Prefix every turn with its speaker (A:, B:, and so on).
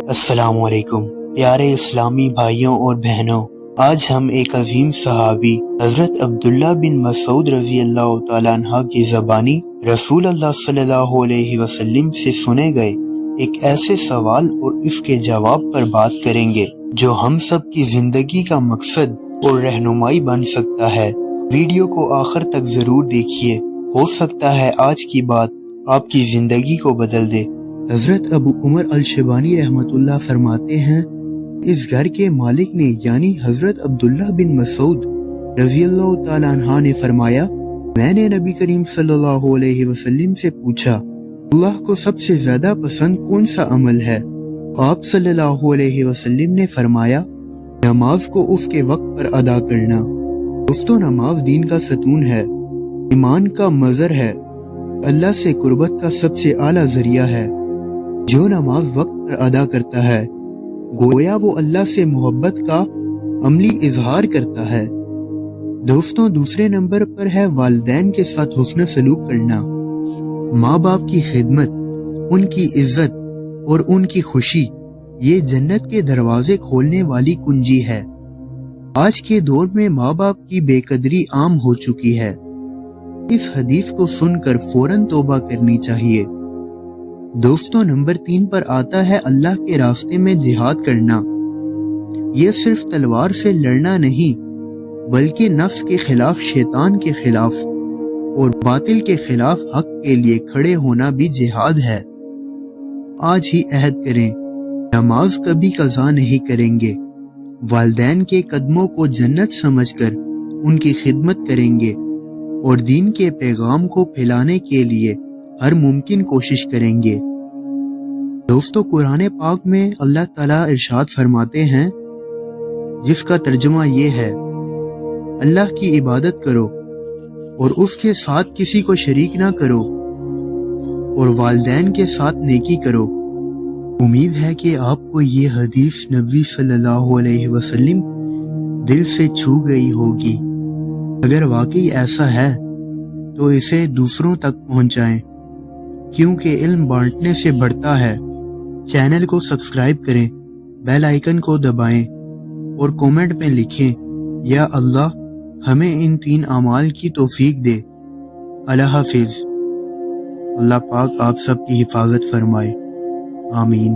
A: السلام علیکم پیارے اسلامی بھائیوں اور بہنوں، آج ہم ایک عظیم صحابی حضرت عبداللہ بن مسعود رضی اللہ تعالیٰ عنہ کی زبانی رسول اللہ صلی اللہ علیہ وسلم سے سنے گئے ایک ایسے سوال اور اس کے جواب پر بات کریں گے جو ہم سب کی زندگی کا مقصد اور رہنمائی بن سکتا ہے۔ ویڈیو کو آخر تک ضرور دیکھیے، ہو سکتا ہے آج کی بات آپ کی زندگی کو بدل دے۔ حضرت ابو عمر الشیبانی رحمت اللہ فرماتے ہیں، اس گھر کے مالک نے یعنی حضرت عبداللہ بن مسعود رضی اللہ تعالیٰ عنہ نے فرمایا، میں نے نبی کریم صلی اللہ علیہ وسلم سے پوچھا، اللہ کو سب سے زیادہ پسند کون سا عمل ہے؟ آپ صلی اللہ علیہ وسلم نے فرمایا، نماز کو اس کے وقت پر ادا کرنا۔ دوستو، نماز دین کا ستون ہے، ایمان کا مظہر ہے، اللہ سے قربت کا سب سے اعلیٰ ذریعہ ہے۔ جو نماز وقت پر ادا کرتا ہے گویا وہ اللہ سے محبت کا عملی اظہار کرتا ہے۔ دوستوں، دوسرے نمبر پر ہے والدین کے ساتھ حسن سلوک کرنا۔ ماں باپ کی خدمت، ان کی عزت اور ان کی خوشی یہ جنت کے دروازے کھولنے والی کنجی ہے۔ آج کے دور میں ماں باپ کی بے قدری عام ہو چکی ہے۔ اس حدیث کو سن کر فوراً توبہ کرنی چاہیے۔ دوستوں، نمبر 3 پر آتا ہے اللہ کے راستے میں جہاد کرنا۔ یہ صرف تلوار سے لڑنا نہیں بلکہ نفس کے خلاف، شیطان کے خلاف اور باطل کے خلاف حق کے لیے کھڑے ہونا بھی جہاد ہے۔ آج ہی عہد کریں، نماز کبھی قضا نہیں کریں گے، والدین کے قدموں کو جنت سمجھ کر ان کی خدمت کریں گے اور دین کے پیغام کو پھیلانے کے لیے ہر ممکن کوشش کریں گے۔ دوستو، قرآن پاک میں اللہ تعالیٰ ارشاد فرماتے ہیں، جس کا ترجمہ یہ ہے، اللہ کی عبادت کرو اور اس کے ساتھ کسی کو شریک نہ کرو اور والدین کے ساتھ نیکی کرو۔ امید ہے کہ آپ کو یہ حدیث نبی صلی اللہ علیہ وسلم دل سے چھو گئی ہوگی۔ اگر واقعی ایسا ہے تو اسے دوسروں تک پہنچائیں، کیونکہ علم بانٹنے سے بڑھتا ہے۔ چینل کو سبسکرائب کریں، بیل آئیکن کو دبائیں اور کومنٹ میں لکھیں، یا اللہ ہمیں ان 3 اعمال کی توفیق دے۔ اللہ حافظ۔ اللہ پاک آپ سب کی حفاظت فرمائے، آمین۔